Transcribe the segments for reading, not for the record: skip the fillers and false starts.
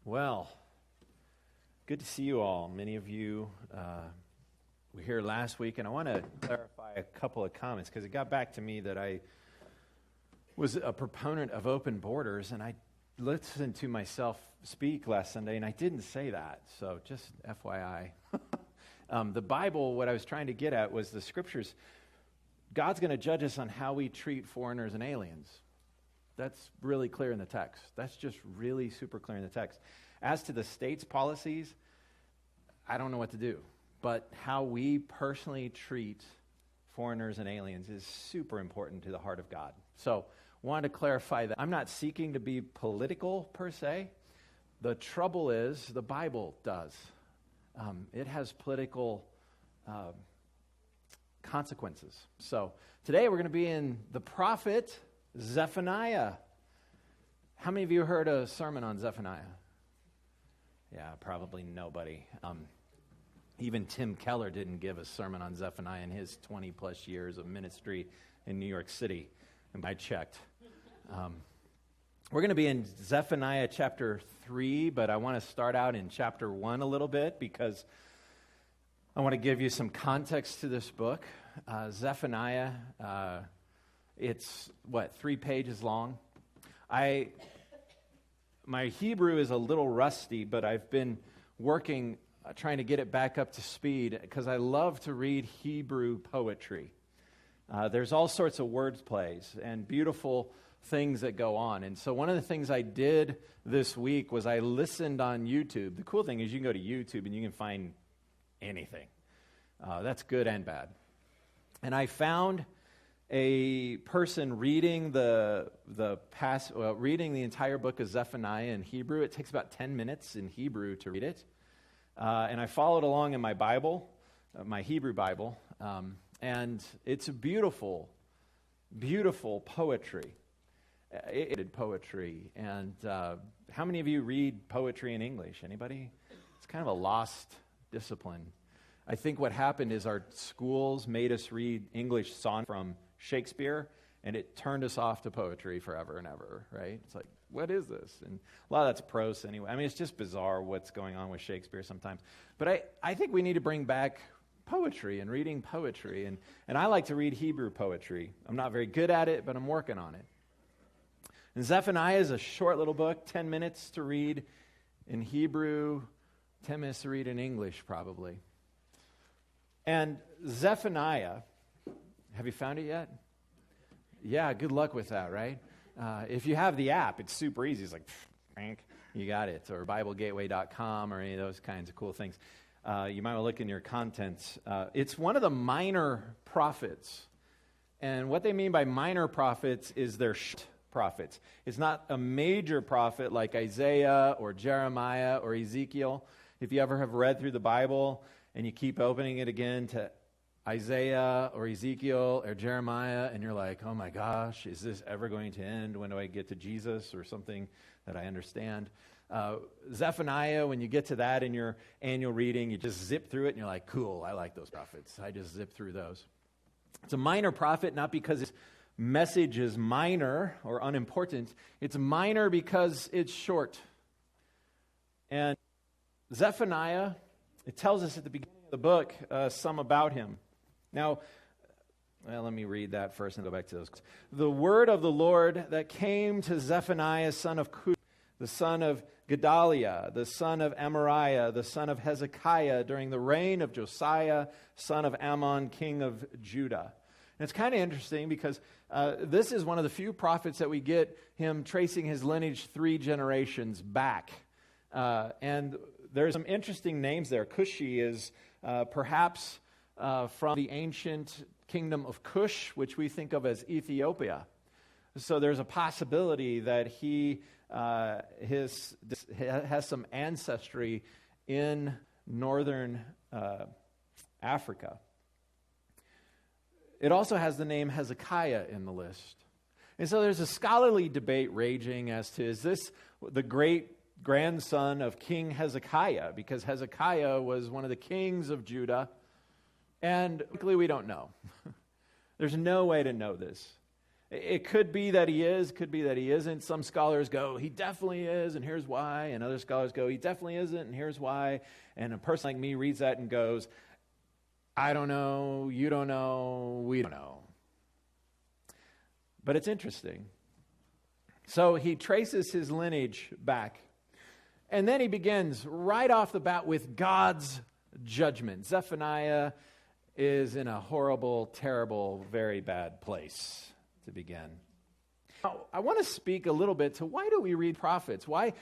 Well, good to see you all. Many of you were here last week, and I want to clarify a couple of comments because it got back to me that I was a proponent of open borders, and I listened to myself speak last Sunday, and I didn't say that, so just FYI. The Bible, what I was trying to get at was the Scriptures. God's going to judge us on how we treat foreigners and aliens. That's really clear in the text. That's just really super clear in the text. As to the state's policies, I don't know what to do. But how we personally treat foreigners and aliens is super important to the heart of God. So, wanted to clarify that. I'm not seeking to be political per se. The trouble is, the Bible does. It has political consequences. So, today we're going to be in the prophet Zephaniah. How many of you heard a sermon on Zephaniah? Yeah, probably nobody. Even Tim Keller didn't give a sermon on Zephaniah in his 20-plus years of ministry in New York City, and I checked. We're going to be in Zephaniah chapter 3, but I want to start out in chapter 1 a little bit because I want to give you some context to this book. Zephaniah, it's, 3 pages long? My Hebrew is a little rusty, but I've been working, trying to get it back up to speed, because I love to read Hebrew poetry. There's all sorts of word plays and beautiful things that go on. And so one of the things I did this week was I listened on YouTube. The cool thing is you can go to YouTube and you can find anything. That's good and bad. And I found a person reading reading the entire book of Zephaniah in Hebrew. It takes about 10 minutes in Hebrew to read it. And I followed along in my Bible, my Hebrew Bible, and it's a beautiful, beautiful poetry. Poetry. And how many of you read poetry in English? Anybody? It's kind of a lost discipline. I think what happened is our schools made us read English songs from Shakespeare, and it turned us off to poetry forever and ever, right? It's like, what is this? And a lot of that's prose anyway. I mean, it's just bizarre what's going on with Shakespeare sometimes. But I think we need to bring back poetry and reading poetry. And I like to read Hebrew poetry. I'm not very good at it, but I'm working on it. And Zephaniah is a short little book, 10 minutes to read in Hebrew, 10 minutes to read in English probably. And Zephaniah, have you found it yet? Yeah, good luck with that, right? If you have the app, it's super easy. It's like, you got it. Or BibleGateway.com or any of those kinds of cool things. You might want to look in your contents. It's one of the minor prophets. And what they mean by minor prophets is they're prophets. It's not a major prophet like Isaiah or Jeremiah or Ezekiel. If you ever have read through the Bible and you keep opening it again to Isaiah or Ezekiel or Jeremiah, and you're like, oh my gosh, is this ever going to end? When do I get to Jesus or something that I understand? Zephaniah, when you get to that in your annual reading, you just zip through it and you're like, cool, I like those prophets. I just zip through those. It's a minor prophet, not because its message is minor or unimportant. It's minor because it's short. And Zephaniah, it tells us at the beginning of the book some about him. Now, let me read that first and go back to those. The word of the Lord that came to Zephaniah, son of Cush, the son of Gedaliah, the son of Amariah, the son of Hezekiah, during the reign of Josiah, son of Ammon, king of Judah. And it's kind of interesting because this is one of the few prophets that we get him tracing his lineage 3 generations back. And there's some interesting names there. Cushi is perhaps from the ancient kingdom of Cush, which we think of as Ethiopia. So there's a possibility that he has some ancestry in northern Africa. It also has the name Hezekiah in the list. And so there's a scholarly debate raging as to, is this the great grandson of King Hezekiah? Because Hezekiah was one of the kings of Judah. And luckily we don't know. There's no way to know this. It could be that he is, could be that he isn't. Some scholars go, he definitely is, and here's why. And other scholars go, he definitely isn't, and here's why. And a person like me reads that and goes, I don't know, you don't know, we don't know. But it's interesting. So he traces his lineage back. And then he begins right off the bat with God's judgment. Zephaniah is in a horrible, terrible, very bad place to begin. Now, I want to speak a little bit to why do we read prophets? Why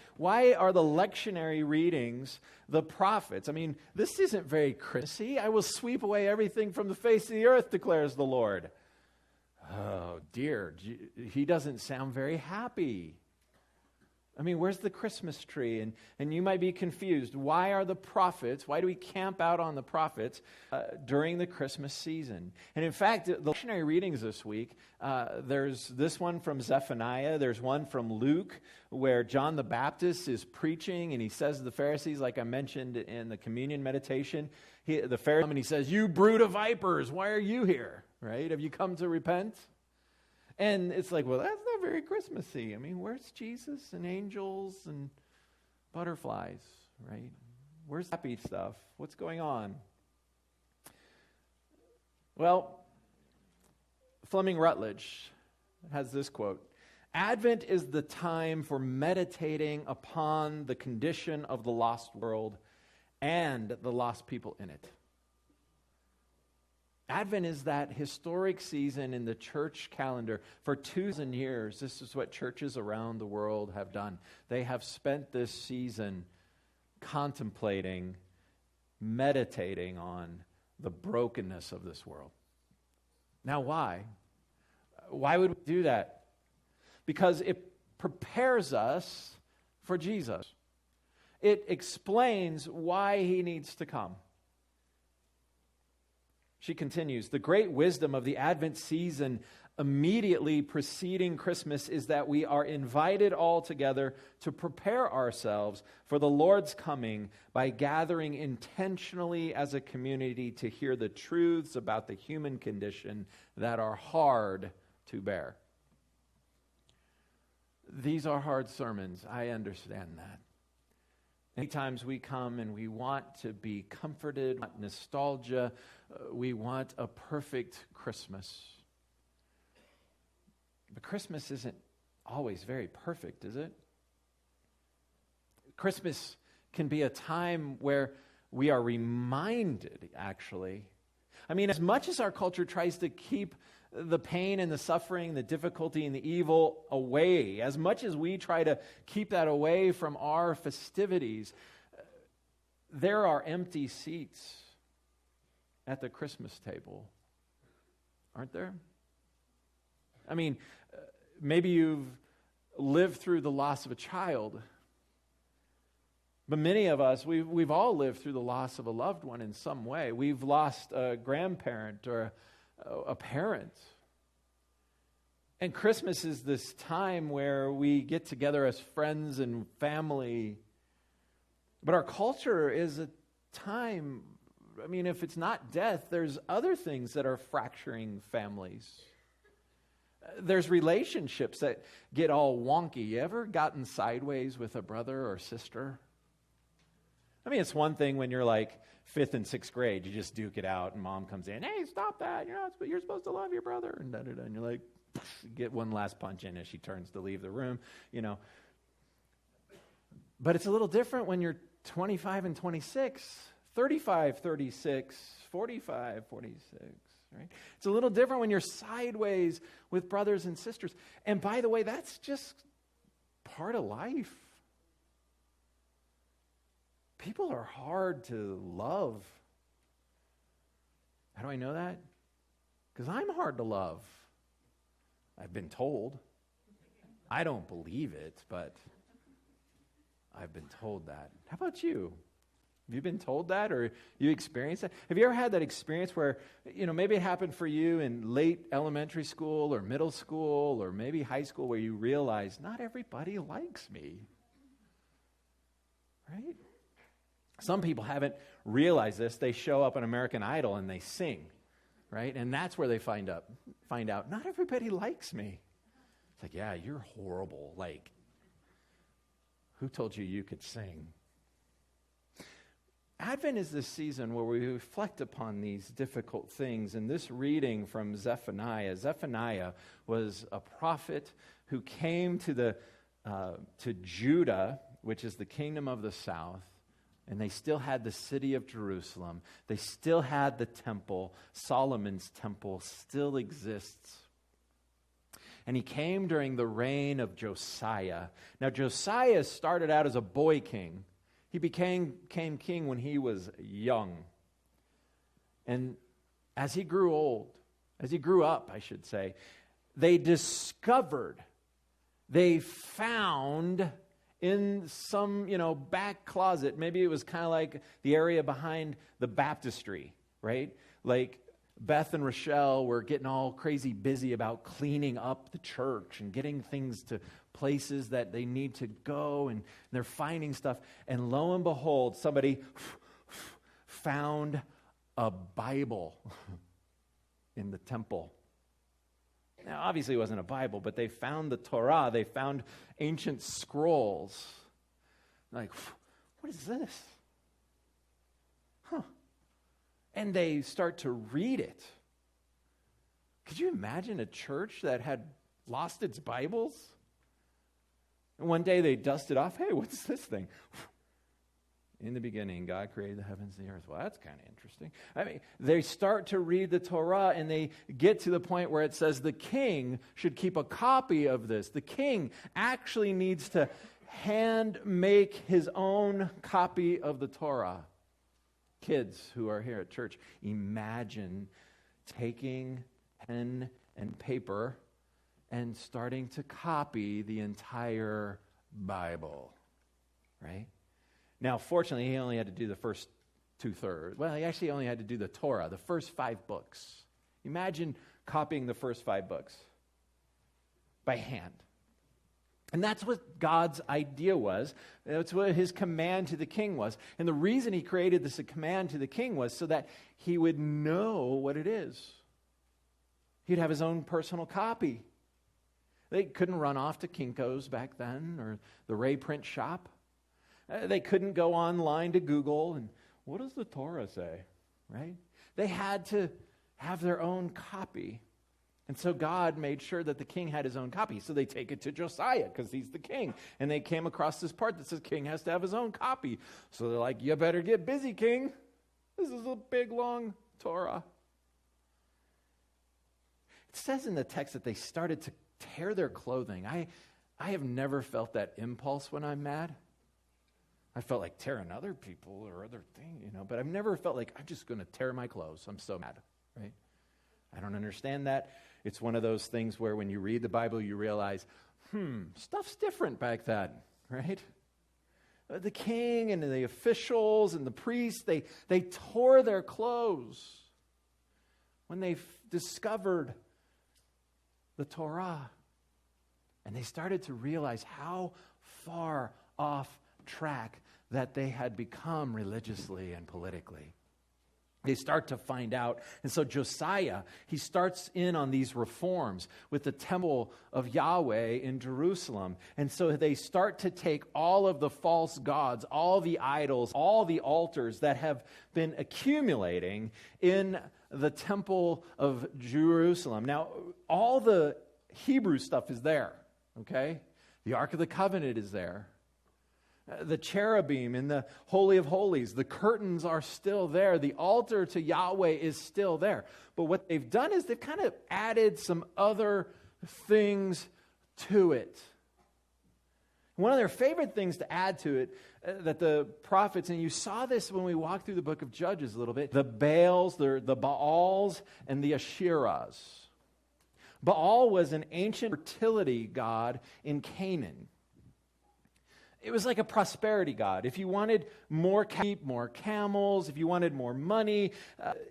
are the lectionary readings the prophets? I mean, this isn't very Christmassy. I will sweep away everything from the face of the earth, declares the Lord. Oh, dear. He doesn't sound very happy. I mean, where's the Christmas tree? And you might be confused. Why are the prophets, why do we camp out on the prophets during the Christmas season? And in fact, the lectionary readings this week, there's this one from Zephaniah. There's one from Luke where John the Baptist is preaching and he says to the Pharisees, like I mentioned in the communion meditation, the Pharisee comes and he says, you brood of vipers, why are you here? Right? Have you come to repent? And it's like, well, that's not very Christmassy. I mean, where's Jesus and angels and butterflies, right? Where's happy stuff? What's going on? Well, Fleming Rutledge has this quote. Advent is the time for meditating upon the condition of the lost world and the lost people in it. Advent is that historic season in the church calendar. For 2,000 years, this is what churches around the world have done. They have spent this season contemplating, meditating on the brokenness of this world. Now, why? Why would we do that? Because it prepares us for Jesus. It explains why he needs to come. She continues, the great wisdom of the Advent season immediately preceding Christmas is that we are invited all together to prepare ourselves for the Lord's coming by gathering intentionally as a community to hear the truths about the human condition that are hard to bear. These are hard sermons. I understand that. Many times we come and we want to be comforted, want nostalgia, we want a perfect Christmas. But Christmas isn't always very perfect, is it? Christmas can be a time where we are reminded, actually. I mean, as much as our culture tries to keep the pain and the suffering, the difficulty and the evil away, as much as we try to keep that away from our festivities, there are empty seats at the Christmas table, aren't there? I mean, maybe you've lived through the loss of a child, but many of us, we've all lived through the loss of a loved one in some way. We've lost a grandparent or a parent. And Christmas is this time where we get together as friends and family. But our culture is a time, I mean, if it's not death, there's other things that are fracturing families. There's relationships that get all wonky. You ever gotten sideways with a brother or sister? I mean, it's one thing when you're like 5th and 6th grade, you just duke it out, and mom comes in, hey, stop that, you're supposed to love your brother, and da-da-da, and you're like, get one last punch in as she turns to leave the room, But it's a little different when you're 25 and 26, 35, 36, 45, 46, right? It's a little different when you're sideways with brothers and sisters. And by the way, that's just part of life. People are hard to love. How do I know that? Because I'm hard to love. I've been told. I don't believe it, but I've been told that. How about you? Have you been told that, or you experienced that? Have you ever had that experience where, maybe it happened for you in late elementary school or middle school or maybe high school, where you realize not everybody likes me, right? Some people haven't realized this. They show up on American Idol and they sing. right? And that's where they find out, not everybody likes me. It's like, yeah, you're horrible. Like, who told you you could sing? Advent is this season where we reflect upon these difficult things. And this reading from Zephaniah was a prophet who came to Judah, which is the kingdom of the south, and they still had the city of Jerusalem. They still had the temple. Solomon's temple still exists. And he came during the reign of Josiah. Now, Josiah started out as a boy king. He became king when he was young. And as he grew up, I should say, they found in some, back closet, maybe it was kind of like the area behind the baptistry, right? Like Beth and Rochelle were getting all crazy busy about cleaning up the church and getting things to places that they need to go, and they're finding stuff. And lo and behold, somebody found a Bible in the temple. Now, obviously it wasn't a Bible, but they found the Torah. They found ancient scrolls. Like, what is this? Huh. And they start to read it. Could you imagine a church that had lost its Bibles? And one day they dust it off. Hey, what's this thing? In the beginning, God created the heavens and the earth. Well, that's kind of interesting. I mean, they start to read the Torah, and they get to the point where it says the king should keep a copy of this. The king actually needs to hand make his own copy of the Torah. Kids who are here at church, imagine taking pen and paper and starting to copy the entire Bible, right? Now, fortunately, he only had to do the first 2/3. Well, he actually only had to do the Torah, the first 5 books. Imagine copying the first 5 books by hand. And that's what God's idea was. That's what his command to the king was. And the reason he created this command to the king was so that he would know what it is. He'd have his own personal copy. They couldn't run off to Kinko's back then or the Ray print shop. They couldn't go online to Google and what does the Torah say, right? They had to have their own copy. And so God made sure that the king had his own copy. So they take it to Josiah because he's the king. And they came across this part that says king has to have his own copy. So they're like, you better get busy, king. This is a big, long Torah. It says in the text that they started to tear their clothing. I have never felt that impulse when I'm mad. I felt like tearing other people or other things, but I've never felt like I'm just going to tear my clothes. I'm so mad, right? I don't understand that. It's one of those things where when you read the Bible, you realize, stuff's different back then, right? The king and the officials and the priests, they tore their clothes when they discovered the Torah. And they started to realize how far off track that they had become religiously and politically. They start to find out. And so Josiah, he starts in on these reforms with the temple of Yahweh in Jerusalem. And so they start to take all of the false gods, all the idols, all the altars that have been accumulating in the temple of Jerusalem. Now, all the Hebrew stuff is there, okay? The Ark of the Covenant is there. The cherubim in the Holy of Holies, the curtains are still there. The altar to Yahweh is still there. But what they've done is they've kind of added some other things to it. One of their favorite things to add to it, that the prophets, and you saw this when we walked through the book of Judges a little bit, the Baals, the Baals, and the Asherahs. Baal was an ancient fertility god in Canaan. It was like a prosperity god. If you wanted more sheep, more camels, if you wanted more money,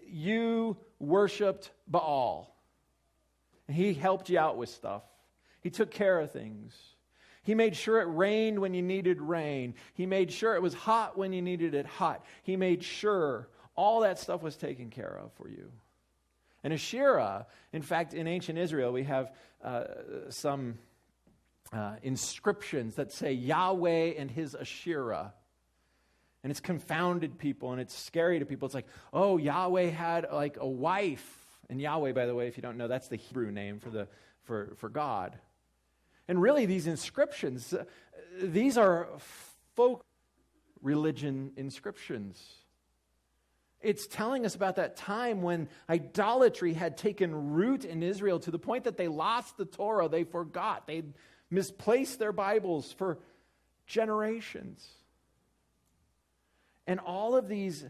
you worshipped Baal. And he helped you out with stuff. He took care of things. He made sure it rained when you needed rain. He made sure it was hot when you needed it hot. He made sure all that stuff was taken care of for you. And Asherah, in fact, in ancient Israel, we have some inscriptions that say Yahweh and his Asherah. And it's confounded people, and it's scary to people. It's like, oh, Yahweh had like a wife. And Yahweh, by the way, if you don't know, that's the Hebrew name for God. And really, these inscriptions, these are folk religion inscriptions. It's telling us about that time when idolatry had taken root in Israel to the point that they lost the Torah, they forgot, they misplaced their Bibles for generations. And all of these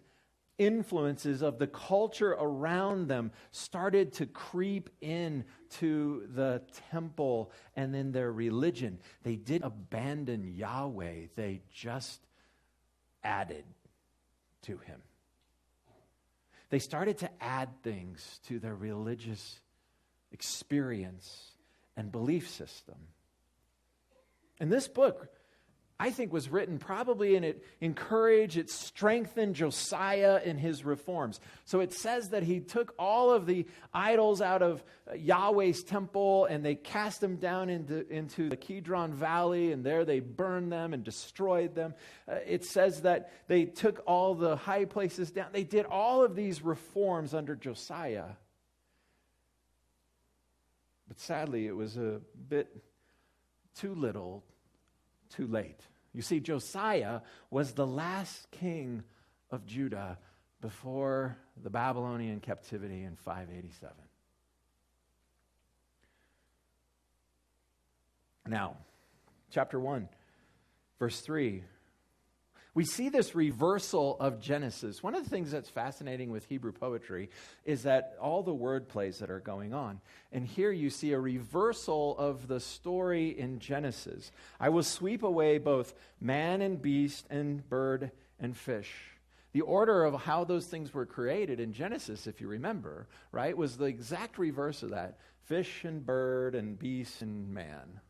influences of the culture around them started to creep into the temple and in their religion. They didn't abandon Yahweh, they just added to him. They started to add things to their religious experience and belief system. And this book, I think, was written probably, and it encouraged, it strengthened Josiah in his reforms. So it says that he took all of the idols out of Yahweh's temple and they cast them down into the Kidron Valley, and there they burned them and destroyed them. It says that they took all the high places down. They did all of these reforms under Josiah. But sadly, it was a bit too little, too late. You see, Josiah was the last king of Judah before the Babylonian captivity in 587. Now, chapter 1, verse 3. We see this reversal of Genesis. One of the things that's fascinating with Hebrew poetry is that all the word plays that are going on. And here you see a reversal of the story in Genesis. I will sweep away both man and beast and bird and fish. The order of how those things were created in Genesis, if you remember, right, was the exact reverse of that. Fish and bird and beast and man.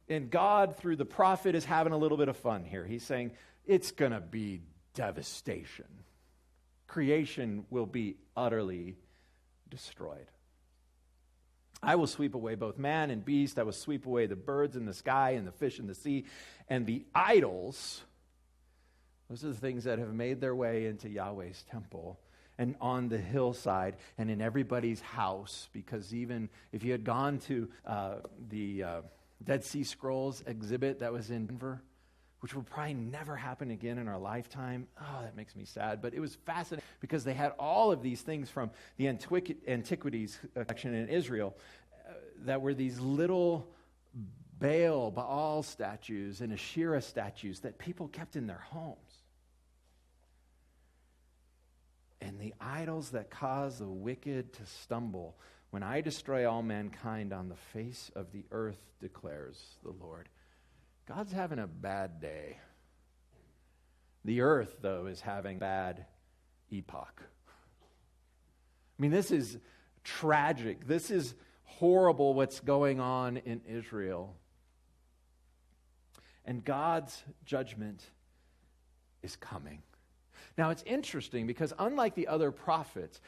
And God, through the prophet, is having a little bit of fun here. He's saying, it's going to be devastation. Creation will be utterly destroyed. I will sweep away both man and beast. I will sweep away the birds in the sky and the fish in the sea. And the idols, those are the things that have made their way into Yahweh's temple and on the hillside and in everybody's house. Because even if you had gone to the Dead Sea Scrolls exhibit that was in Denver, which will probably never happen again in our lifetime. Oh, that makes me sad. But it was fascinating because they had all of these things from the antiquities section in Israel that were these little Baal statues and Asherah statues that people kept in their homes. And the idols that cause the wicked to stumble. When I destroy all mankind on the face of the earth, declares the Lord. God's having a bad day. The earth, though, is having a bad epoch. I mean, this is tragic. This is horrible what's going on in Israel. And God's judgment is coming. Now, it's interesting because unlike the other prophets,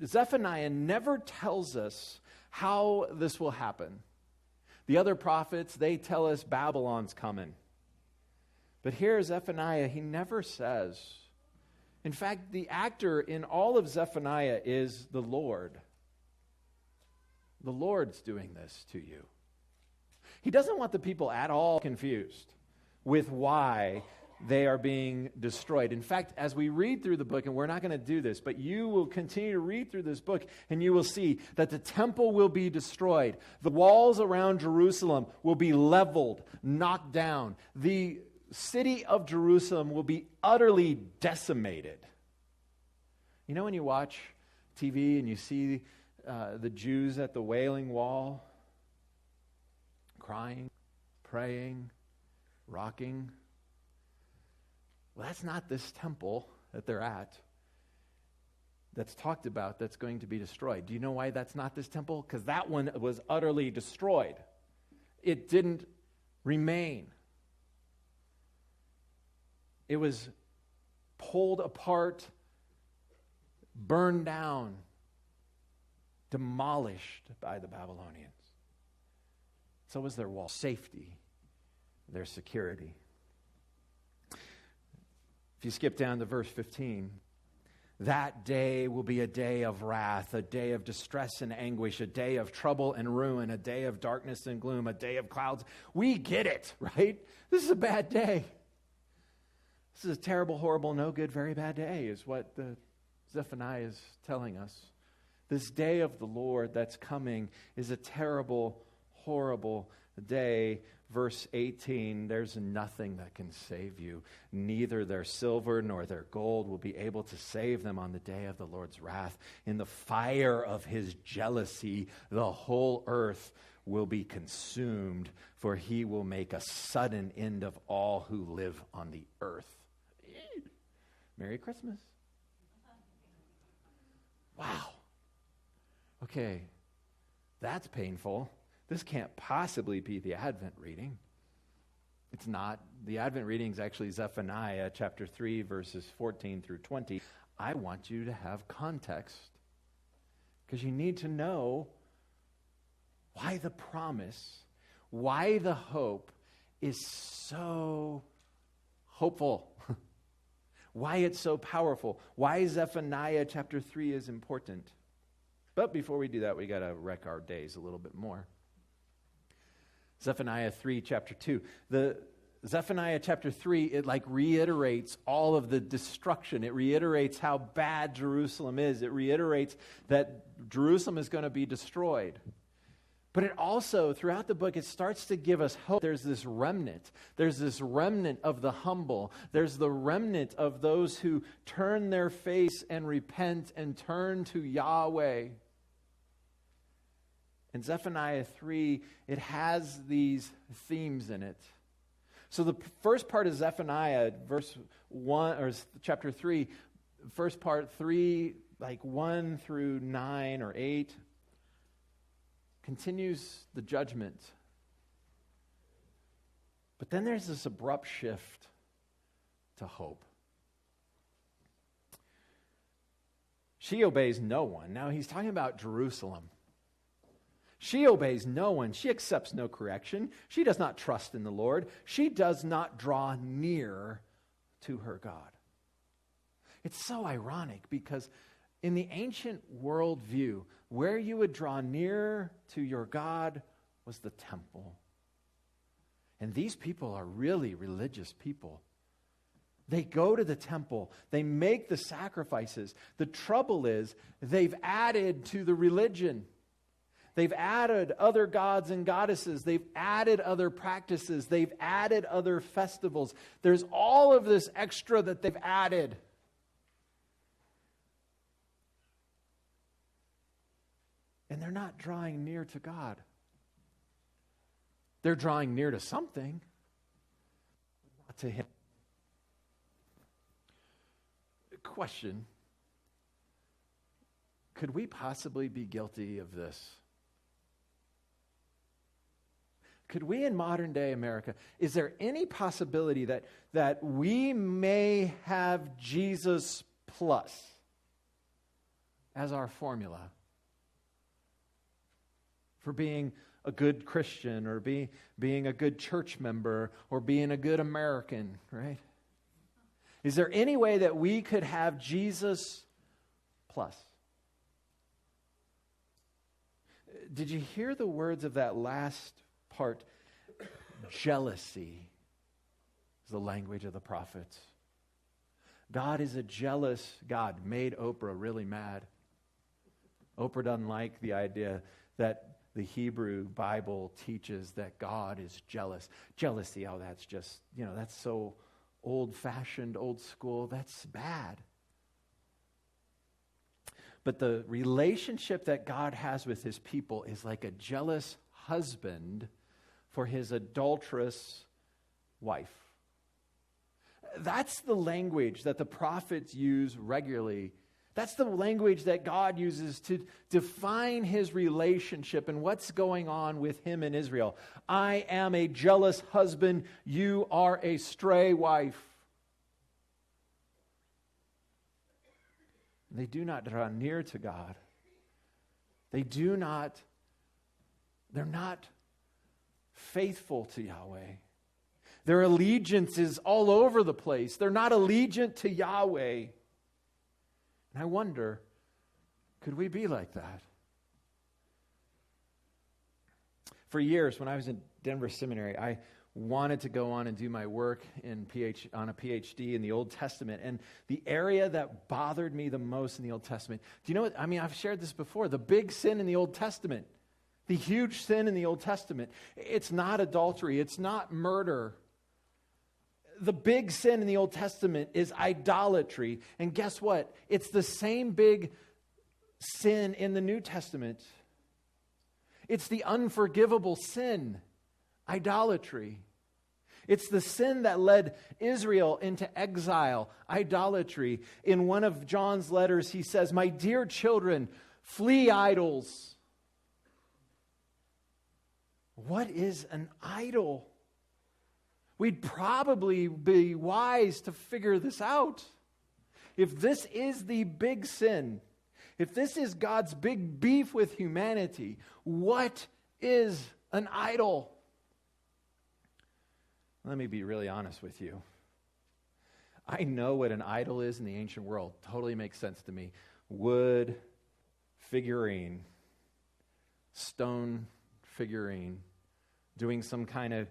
Zephaniah never tells us how this will happen. The other prophets, they tell us Babylon's coming. But here, Zephaniah, he never says. In fact, the actor in all of Zephaniah is the Lord. The Lord's doing this to you. He doesn't want the people at all confused with why they are being destroyed. In fact, as we read through the book, and we're not going to do this, but you will continue to read through this book, and you will see that the temple will be destroyed. The walls around Jerusalem will be leveled, knocked down. The city of Jerusalem will be utterly decimated. You know when you watch TV and you see the Jews at the Wailing Wall, crying, praying, rocking? Well, that's not this temple that they're at that's talked about that's going to be destroyed. Do you know why that's not this temple? Because that one was utterly destroyed. It didn't remain. It was pulled apart, burned down, demolished by the Babylonians. So was their wall, safety, their security. If you skip down to verse 15, that day will be a day of wrath, a day of distress and anguish, a day of trouble and ruin, a day of darkness and gloom, a day of clouds. We get it, right? This is a bad day. This is a terrible, horrible, no good, very bad day, is what the Zephaniah is telling us. This day of the Lord that's coming is a terrible, horrible day. Verse 18, there's nothing that can save you. Neither their silver nor their gold will be able to save them on the day of the Lord's wrath. In the fire of his jealousy, the whole earth will be consumed, for he will make a sudden end of all who live on the earth. Merry Christmas. Wow. Okay, that's painful. This can't possibly be the Advent reading. It's not. The Advent reading is actually Zephaniah chapter 3, verses 14 through 20. I want you to have context because you need to know why the promise, why the hope is so hopeful, why it's so powerful, why Zephaniah chapter 3 is important. But before we do that, we got to wreck our days a little bit more. Zephaniah 3, chapter 2. The Zephaniah chapter 3, it reiterates all of the destruction. It reiterates how bad Jerusalem is. It reiterates that Jerusalem is going to be destroyed. But it also, throughout the book, it starts to give us hope. There's this remnant. There's this remnant of the humble. There's the remnant of those who turn their face and repent and turn to Yahweh. In Zephaniah 3, it has these themes in it. So the first part of Zephaniah, verse 1, or chapter 3, first part 3, 1 through 9 or 8, continues the judgment. But then there's this abrupt shift to hope. She obeys no one. Now he's talking about Jerusalem. She obeys no one. She accepts no correction. She does not trust in the Lord. She does not draw near to her God. It's so ironic because in the ancient worldview, where you would draw near to your God was the temple. And these people are really religious people. They go to the temple. They make the sacrifices. The trouble is they've added to the religion. They've added other gods and goddesses. They've added other practices. They've added other festivals. There's all of this extra that they've added. And they're not drawing near to God. They're drawing near to something, not to Him. Question. Could we possibly be guilty of this? Could we in modern day America, is there any possibility that we may have Jesus plus as our formula for being a good Christian or being a good church member or being a good American, right? Is there any way that we could have Jesus plus? Did you hear the words of that last part? Jealousy is the language of the prophets. God is a jealous God. Made Oprah really mad. Oprah doesn't like the idea that the Hebrew Bible teaches that God is jealous. Jealousy, oh, that's just, that's so old-fashioned, old school. That's bad. But the relationship that God has with His people is like a jealous husband for his adulterous wife. That's the language that the prophets use regularly. That's the language that God uses to define His relationship and what's going on with Him in Israel. I am a jealous husband. You are a stray wife. They do not draw near to God. They're not faithful to Yahweh. Their allegiance is all over the place. They're not allegiant to Yahweh. And I wonder, could we be like that? For years, when I was in Denver Seminary, I wanted to go on and do my work on a PhD in the Old Testament. And the area that bothered me the most in the Old Testament, do you know what? I mean, I've shared this before. The big sin in the Old Testament, the huge sin in the Old Testament, it's not adultery. It's not murder. The big sin in the Old Testament is idolatry. And guess what? It's the same big sin in the New Testament. It's the unforgivable sin, idolatry. It's the sin that led Israel into exile, idolatry. In one of John's letters, he says, "My dear children, flee idols." What is an idol? We'd probably be wise to figure this out. If this is the big sin, if this is God's big beef with humanity, what is an idol? Let me be really honest with you. I know what an idol is in the ancient world. Totally makes sense to me. Wood, figurine, stone figurine, doing some kind of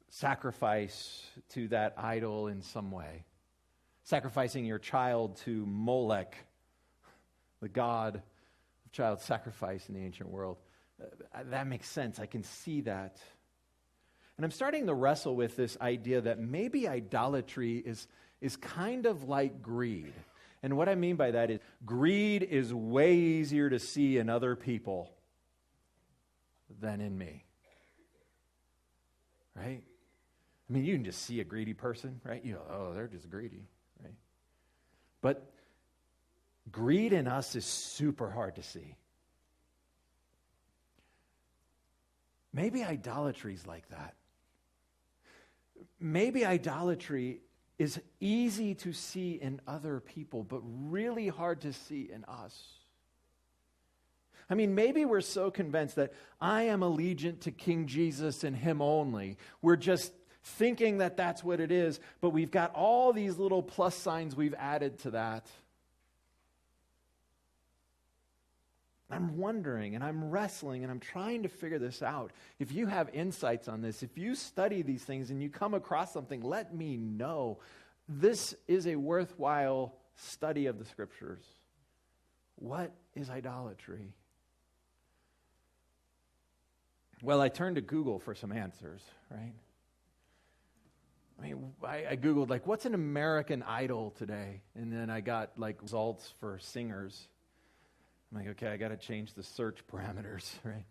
sacrifice to that idol in some way. Sacrificing your child to Molech, the god of child sacrifice in the ancient world. That makes sense. I can see that. And I'm starting to wrestle with this idea that maybe idolatry is kind of like greed. And what I mean by that is greed is way easier to see in other people than in me. Right? I mean, you can just see a greedy person, right? You go, oh, they're just greedy, right? But greed in us is super hard to see. Maybe idolatry is like that. Maybe idolatry is easy to see in other people, but really hard to see in us. I mean, maybe we're so convinced that I am allegiant to King Jesus and Him only. We're just thinking that that's what it is, but we've got all these little plus signs we've added to that. I'm wondering, and I'm wrestling, and I'm trying to figure this out. If you have insights on this, if you study these things and you come across something, let me know. This is a worthwhile study of the Scriptures. What is idolatry? Well, I turned to Google for some answers, right? I mean, I Googled, like, what's an American Idol today? And then I got, like, results for singers. I'm like, okay, I got to change the search parameters, right?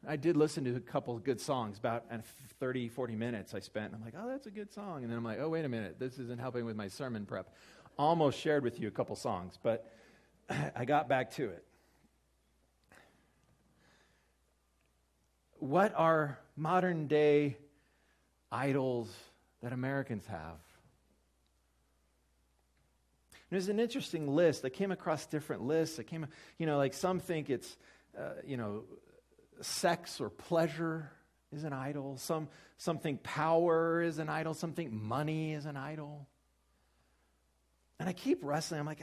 I did listen to a couple of good songs, about 30, 40 minutes I spent. And I'm like, oh, that's a good song. And then I'm like, oh, wait a minute, this isn't helping with my sermon prep. Almost shared with you a couple songs, but I got back to it. What are modern day idols that Americans have? There's an interesting list. I came across different lists. Like some think it's, sex or pleasure is an idol. Some think power is an idol. Some think money is an idol. And I keep wrestling. I'm like,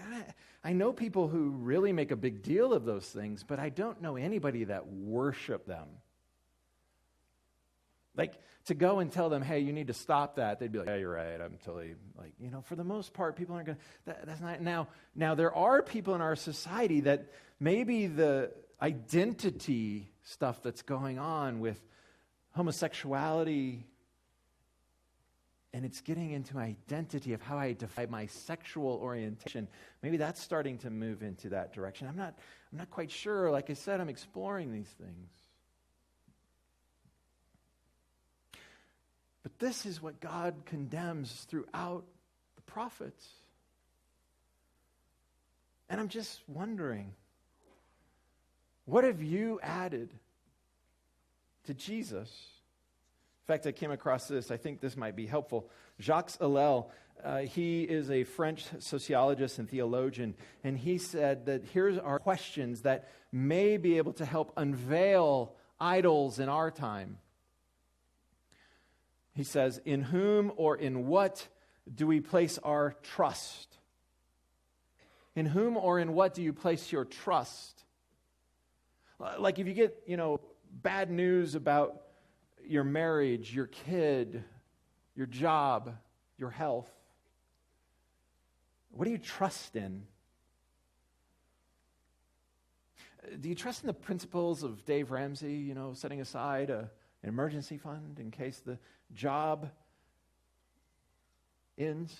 I know people who really make a big deal of those things, but I don't know anybody that worship them. Like, to go and tell them, hey, you need to stop that, they'd be like, yeah, you're right, I'm totally, like, for the most part, people aren't going to, that's not, now there are people in our society that maybe the identity stuff that's going on with homosexuality, and it's getting into identity of how I define my sexual orientation, maybe that's starting to move into that direction. I'm not quite sure. Like I said, I'm exploring these things. But this is what God condemns throughout the prophets. And I'm just wondering, what have you added to Jesus? In fact, I came across this. I think this might be helpful. Jacques Ellul, He is a French sociologist and theologian, and he said that here's our questions that may be able to help unveil idols in our time. He says, in whom or in what do we place our trust? In whom or in what do you place your trust? Like if you get, bad news about your marriage, your kid, your job, your health, what do you trust in? Do you trust in the principles of Dave Ramsey, setting aside an emergency fund in case the job ends?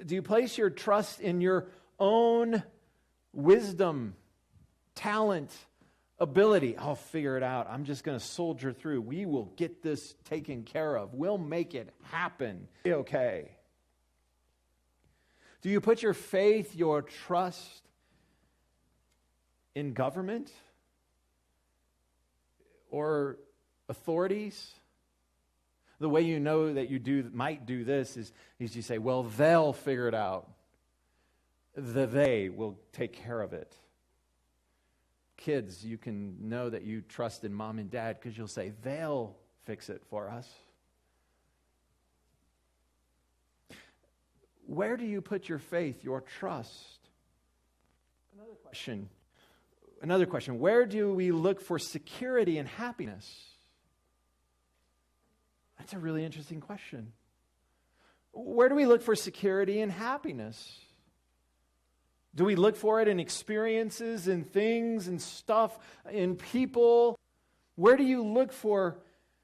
Do you place your trust in your own wisdom, talent, ability? I'll figure it out. I'm just going to soldier through. We will get this taken care of. We'll make it happen. Okay. Do you put your faith, your trust in government or authorities? The way you know that you might do this is you say, well, they'll figure it out. They will take care of it. Kids, you can know that you trust in mom and dad because you'll say, they'll fix it for us. Where do you put your faith, your trust? Another question. Where do we look for security and happiness? That's a really interesting question. Where do we look for security and happiness? Do we look for it in experiences, in things, in stuff, in people? Where do you look for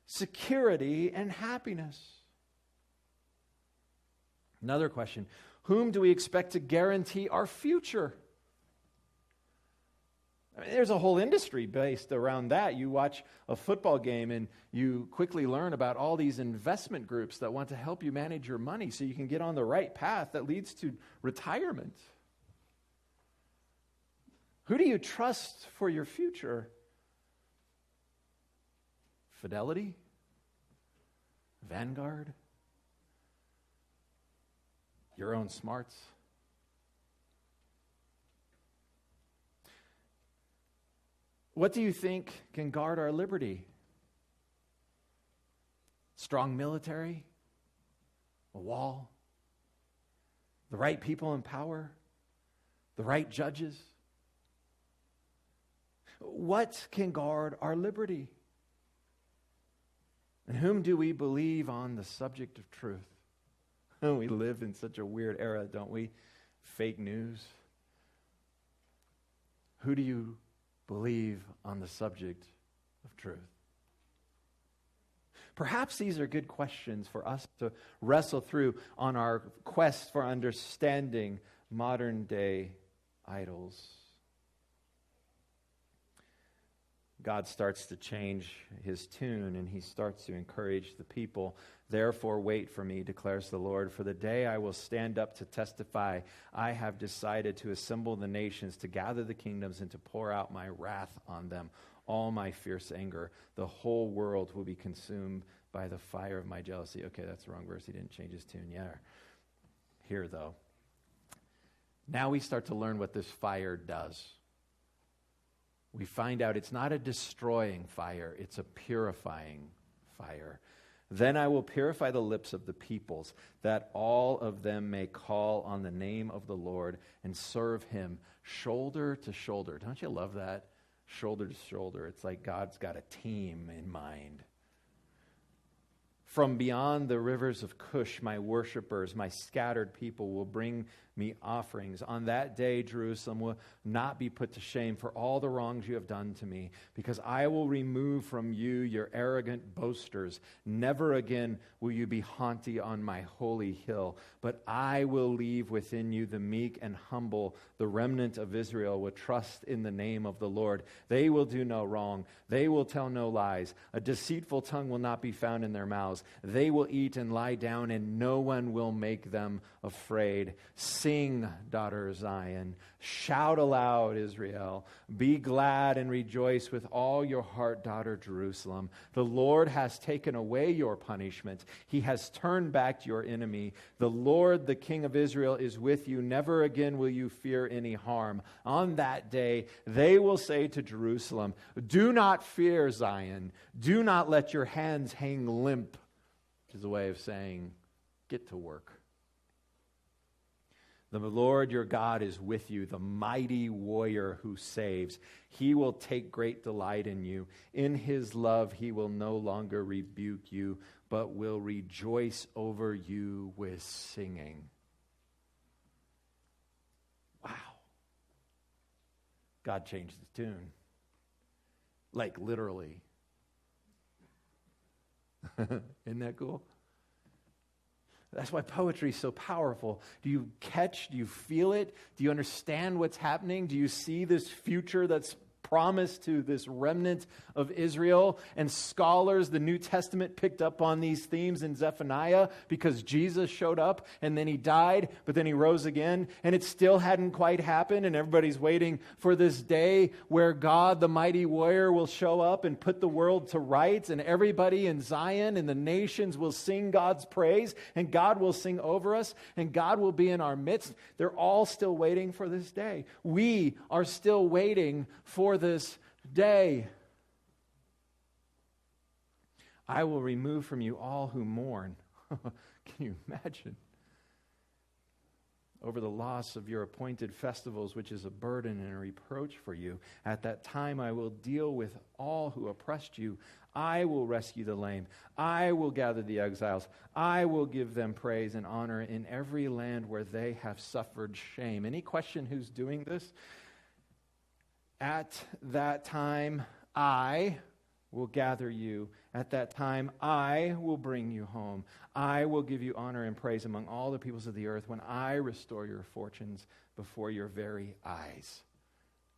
security and happiness? Another question. Whom do we expect to guarantee our future? There's a whole industry based around that. You watch a football game and you quickly learn about all these investment groups that want to help you manage your money so you can get on the right path that leads to retirement. Who do you trust for your future? Fidelity? Vanguard? Your own smarts? What do you think can guard our liberty? Strong military? A wall? The right people in power? The right judges? What can guard our liberty? And whom do we believe on the subject of truth? We live in such a weird era, don't we? Fake news. Who do you believe on the subject of truth? Perhaps these are good questions for us to wrestle through on our quest for understanding modern day idols. God starts to change his tune and he starts to encourage the people. Therefore, wait for me, declares the Lord, for the day I will stand up to testify. I have decided to assemble the nations, to gather the kingdoms, and to pour out my wrath on them, all my fierce anger. The whole world will be consumed by the fire of my jealousy. Okay, that's the wrong verse. He didn't change his tune yet. Here, though. Now we start to learn what this fire does. We find out it's not a destroying fire, it's a purifying fire. Then I will purify the lips of the peoples, that all of them may call on the name of the Lord and serve him shoulder to shoulder. Don't you love that? Shoulder to shoulder. It's like God's got a team in mind. From beyond the rivers of Cush, my worshipers, my scattered people will bring me offerings. On that day, Jerusalem will not be put to shame for all the wrongs you have done to me, because I will remove from you your arrogant boasters. Never again will you be haughty on my holy hill, but I will leave within you the meek and humble. The remnant of Israel will trust in the name of the Lord. They will do no wrong. They will tell no lies. A deceitful tongue will not be found in their mouths. They will eat and lie down, and no one will make them afraid. Sing, daughter Zion. Shout aloud, Israel. Be glad and rejoice with all your heart, daughter Jerusalem. The Lord has taken away your punishment. He has turned back your enemy. The Lord, the King of Israel, is with you. Never again will you fear any harm. On that day, they will say to Jerusalem, do not fear, Zion. Do not let your hands hang limp, which is a way of saying, get to work. The Lord your God is with you, the mighty warrior who saves. He will take great delight in you. In his love, he will no longer rebuke you, but will rejoice over you with singing. Wow. God changed the tune. Like literally. Isn't that cool? That's why poetry is so powerful. Do you catch? Do you feel it? Do you understand what's happening? Do you see this future that's promised to this remnant of Israel? And scholars, the New Testament picked up on these themes in Zephaniah because Jesus showed up and then he died, but then he rose again, and it still hadn't quite happened, and everybody's waiting for this day where God, the mighty warrior, will show up and put the world to rights, and everybody in Zion and the nations will sing God's praise, and God will sing over us, and God will be in our midst. They're all still waiting for this day. We are still waiting for this day. I will remove from you all who mourn. Can you imagine? Over the loss of your appointed festivals, which is a burden and a reproach for you. At that time I will deal with all who oppressed you. I will rescue the lame. I will gather the exiles. I will give them praise and honor in every land where they have suffered shame. Any question who's doing this? At that time, I will gather you. At that time, I will bring you home. I will give you honor and praise among all the peoples of the earth when I restore your fortunes before your very eyes,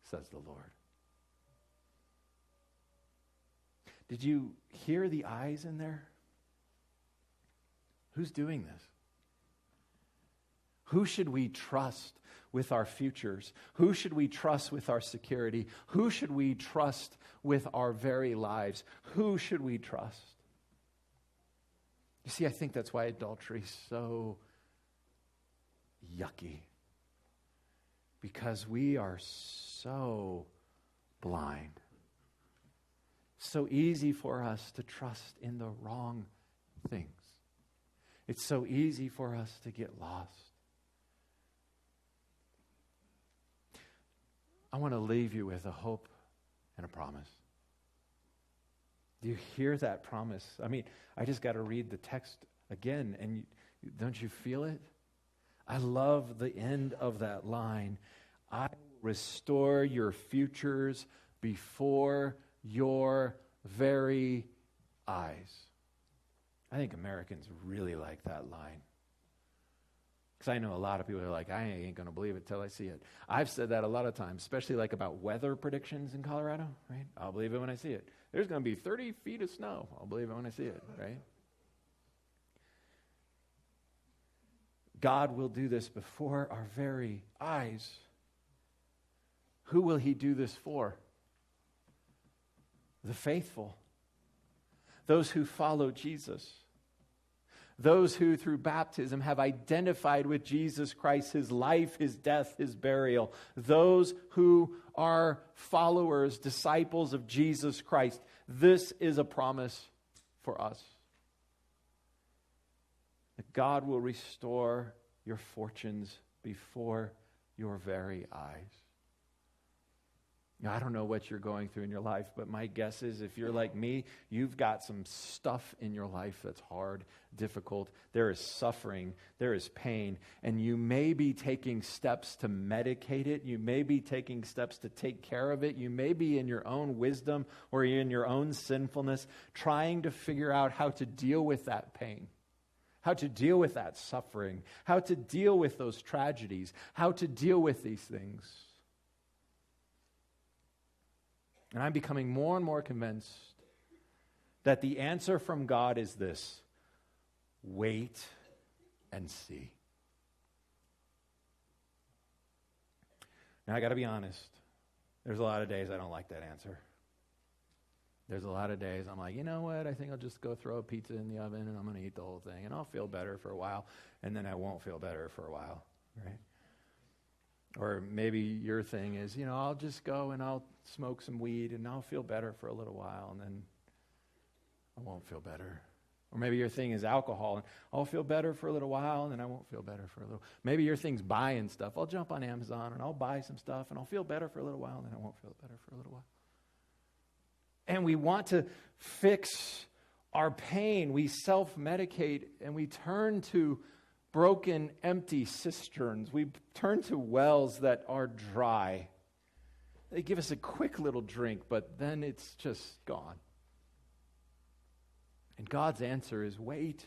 says the Lord. Did you hear the eyes in there? Who's doing this? Who should we trust with our futures? Who should we trust with our security? Who should we trust with our very lives? Who should we trust? You see, I think that's why adultery is so yucky. Because we are so blind. So easy for us to trust in the wrong things. It's so easy for us to get lost. I want to leave you with a hope and a promise. Do you hear that promise? I mean, I just got to read the text again, and don't you feel it? I love the end of that line. I will restore your futures before your very eyes. I think Americans really like that line. Because I know a lot of people are like, I ain't going to believe it till I see it. I've said that a lot of times, especially like about weather predictions in Colorado, right? I'll believe it when I see it. There's going to be 30 feet of snow. I'll believe it when I see it, right? God will do this before our very eyes. Who will he do this for? The faithful. Those who follow Jesus. Those who through baptism have identified with Jesus Christ, his life, his death, his burial. Those who are followers, disciples of Jesus Christ. This is a promise for us. That God will restore your fortunes before your very eyes. Now, I don't know what you're going through in your life, but my guess is if you're like me, you've got some stuff in your life that's hard, difficult. There is suffering, there is pain, and you may be taking steps to medicate it. You may be taking steps to take care of it. You may be in your own wisdom or in your own sinfulness trying to figure out how to deal with that pain, how to deal with that suffering, how to deal with those tragedies, how to deal with these things. And I'm becoming more and more convinced that the answer from God is this: Wait and see. Now, I got to be honest. There's a lot of days I don't like that answer. There's a lot of days I'm like, you know what? I think I'll just go throw a pizza in the oven and I'm going to eat the whole thing and I'll feel better for a while, and then I won't feel better for a while, right? Or maybe your thing is, I'll just go and I'll smoke some weed and I'll feel better for a little while, and then I won't feel better. Or maybe your thing is alcohol, and I'll feel better for a little while, and then I won't feel better for a little. Maybe your thing's buying stuff. I'll jump on Amazon, and I'll buy some stuff, and I'll feel better for a little while, and then I won't feel better for a little while. And we want to fix our pain. We self-medicate, and we turn to broken, empty cisterns. We turn to wells that are dry. They give us a quick little drink, but then it's just gone. And God's answer is, wait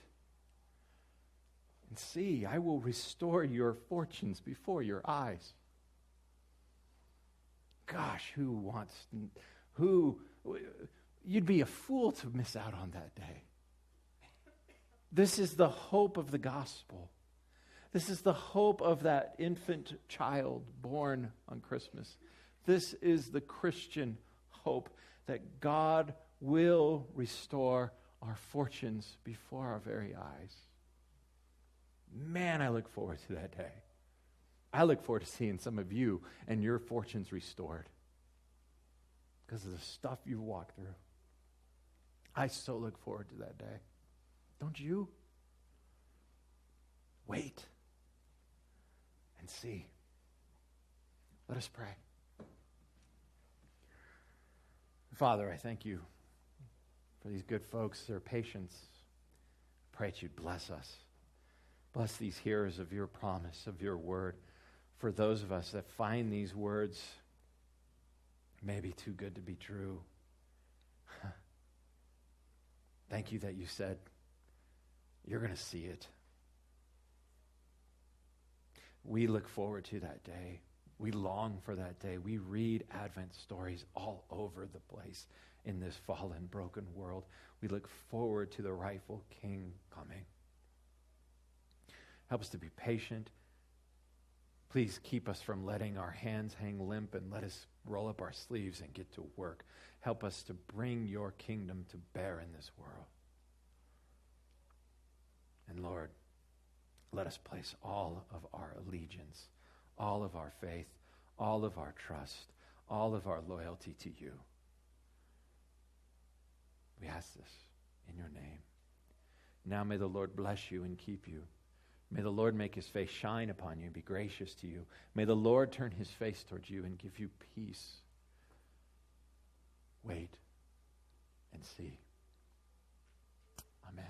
and see. I will restore your fortunes before your eyes. Gosh, you'd be a fool to miss out on that day. This is the hope of the gospel. This is the hope of that infant child born on Christmas. This is the Christian hope that God will restore our fortunes before our very eyes. Man, I look forward to that day. I look forward to seeing some of you and your fortunes restored because of the stuff you walked through. I so look forward to that day. Don't you? Wait and see. Let us pray. Father, I thank you for these good folks, their patience. Pray that you'd bless us. Bless these hearers of your promise, of your word. For those of us that find these words maybe too good to be true, thank you that you said you're going to see it. We look forward to that day. We long for that day. We read Advent stories all over the place in this fallen, broken world. We look forward to the rightful King coming. Help us to be patient. Please keep us from letting our hands hang limp, and let us roll up our sleeves and get to work. Help us to bring your kingdom to bear in this world. And Lord, let us place all of our allegiance, all of our faith, all of our trust, all of our loyalty to you. We ask this in your name. Now may the Lord bless you and keep you. May the Lord make his face shine upon you and be gracious to you. May the Lord turn his face towards you and give you peace. Wait and see. Amen.